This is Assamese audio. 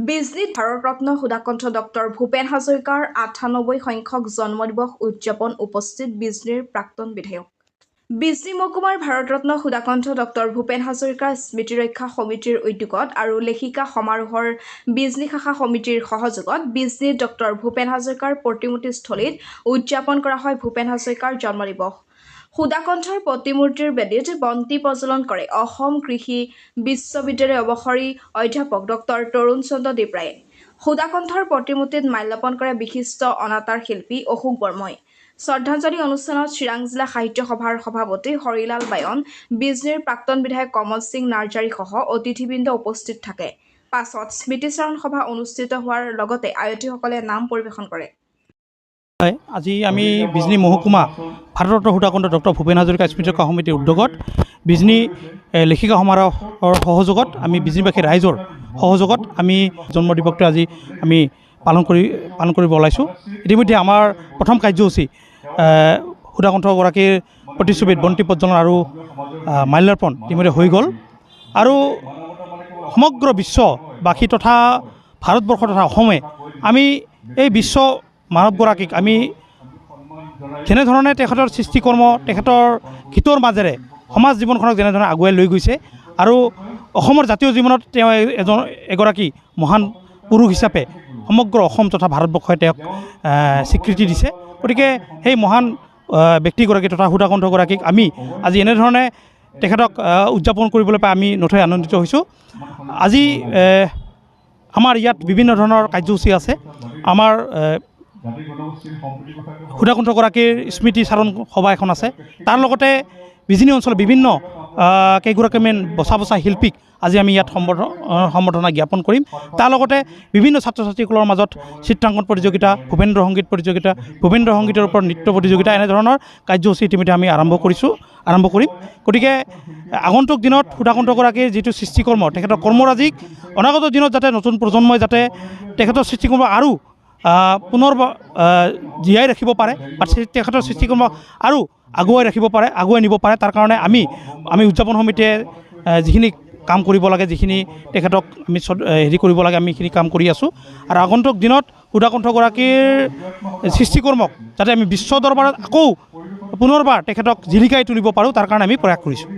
বিজনীত ভাৰতৰত্ন সুধাকণ্ঠ ডক্টৰ ভূপেন হাজৰিকাৰ ৯৮ সংখ্যক জন্মদিৱস উদযাপন উপস্থিত বিজনীৰ প্ৰাক্তন বিধায়ক। বিজনী মহকুমাৰ ভাৰতৰত্ন সুধাকণ্ঠ ডক্টৰ ভূপেন হাজৰিকাৰ স্মৃতি ৰক্ষা সমিতিৰ উদ্যোগত আৰু লেখিকা সমাৰোহৰ বিজনী শাখা সমিতিৰ সহযোগত বিজনীত ডক্টৰ ভূপেন হাজৰিকাৰ প্ৰতিমূৰ্তিস্থলীত উদযাপন কৰা হয় ভূপেন হাজৰিকাৰ জন্মদিৱস। সুধাকণ্ঠৰ প্ৰতিমূৰ্তিৰ বেদীত বন্তি প্ৰজ্বলন কৰে অসম কৃষি বিশ্ববিদ্যালয়ৰ অৱসৰী অধ্যাপক ডক্টৰ তৰুণ চন্দ্ৰ দেৱৰায়ে। সুধাকণ্ঠৰ প্ৰতিমূৰ্তিত মাল্যাৰ্পণ কৰে বিশিষ্ট অনাতাঁৰ শিল্পী অশোক বৰ্মই। শ্ৰদ্ধাঞ্জলি অনুষ্ঠানত চিৰাং জিলা সাহিত্য সভাৰ সভাপতি হৰিলাল বায়ন, বিজনীৰ প্ৰাক্তন বিধায়ক কমল সিং নাৰ্জাৰীসহ অতিথিবৃন্দ উপস্থিত থাকে। পাছত স্মৃতিচাৰণ সভা অনুষ্ঠিত হোৱাৰ লগতে আয়তীসকলে নাম পৰিৱেশন কৰে। আজি আমি বিজনী মহকুমা ভাৰতৰত্ন সুধাকণ্ঠ ডক্টৰ ভূপেন হাজৰিকা স্মৃতি ৰক্ষা সমিতিৰ উদ্যোগত বিজনী লেখিকা সমাৰোহৰ সহযোগত আমি বিজনীবাসী ৰাইজৰ সহযোগত আমি জন্মদিৱসটো আজি আমি পালন কৰিব ওলাইছোঁ। ইতিমধ্যে আমাৰ প্ৰথম কাৰ্যসূচী সুধাকণ্ঠগৰাকীৰ প্ৰতিচ্ছবিত বন্তি প্ৰজ্বলন আৰু মাল্যাৰ্পণ ইতিমধ্যে হৈ গ'ল আৰু সমগ্ৰ বিশ্ববাসী তথা ভাৰতবৰ্ষ তথা অসমে আমি এই বিশ্ব মানৱগৰাকীক আমি যেনেধৰণে তেখেতৰ সৃষ্টিকৰ্ম তেখেতৰ গীতৰ মাজেৰে সমাজ জীৱনখনক যেনেধৰণে আগুৱাই লৈ গৈছে আৰু অসমৰ জাতীয় জীৱনত তেওঁ এগৰাকী মহান পুৰুষ হিচাপে সমগ্ৰ অসম তথা ভাৰতবৰ্ষই তেওঁক স্বীকৃতি দিছে। গতিকে সেই মহান ব্যক্তিগৰাকী তথা সুধাকণ্ঠগৰাকীক আমি আজি এনেধৰণে তেখেতক উদযাপন কৰিবলৈ পাই আমি নথৈ আনন্দিত হৈছোঁ। আজি আমাৰ ইয়াত বিভিন্ন ধৰণৰ কাৰ্যসূচী আছে। আমাৰ সুধাকণ্ঠগৰাকীৰ স্মৃতিচাৰণ সভা এখন আছে। তাৰ লগতে বিজনী অঞ্চলৰ বিভিন্ন কেইগৰাকীমান বচা শিল্পীক আজি আমি ইয়াত সম্বৰ্ধনা জ্ঞাপন কৰিম। তাৰ লগতে বিভিন্ন ছাত্ৰ ছাত্ৰীসকলৰ মাজত চিত্ৰাংকন প্ৰতিযোগিতা, ভূপেন্দ্ৰ সংগীত প্ৰতিযোগিতা, ভূপেন্দ্ৰ সংগীতৰ ওপৰত নৃত্য প্ৰতিযোগিতা এনেধৰণৰ কাৰ্যসূচী ইতিমধ্যে আমি আৰম্ভ কৰিম। গতিকে আগন্তুক দিনত সুধাকণ্ঠগৰাকীৰ যিটো সৃষ্টিকৰ্ম তেখেতৰ কৰ্মৰাজিক অনাগত দিনত যাতে নতুন প্ৰজন্মই যাতে তেখেতৰ সৃষ্টিকৰ্ম আৰু পুনৰ জীয়াই ৰাখিব পাৰে বা তেখেতৰ সৃষ্টিকৰ্ম আৰু আগুৱাই নিব পাৰে তাৰ কাৰণে আমি উদযাপন সমিতিয়ে যিখিনি কাম কৰিব লাগে, যিখিনি তেখেতক আমি কৰিব লাগে আমি সেইখিনি কাম কৰি আছোঁ। আৰু আগন্তুক দিনত সুধাকণ্ঠগৰাকীৰ সৃষ্টিকৰ্মক যাতে আমি বিশ্ব দৰবাৰত আকৌ পুনৰবাৰ তেখেতক জিলিকাই তুলিব পাৰোঁ তাৰ কাৰণে আমি প্ৰয়াস কৰিছোঁ।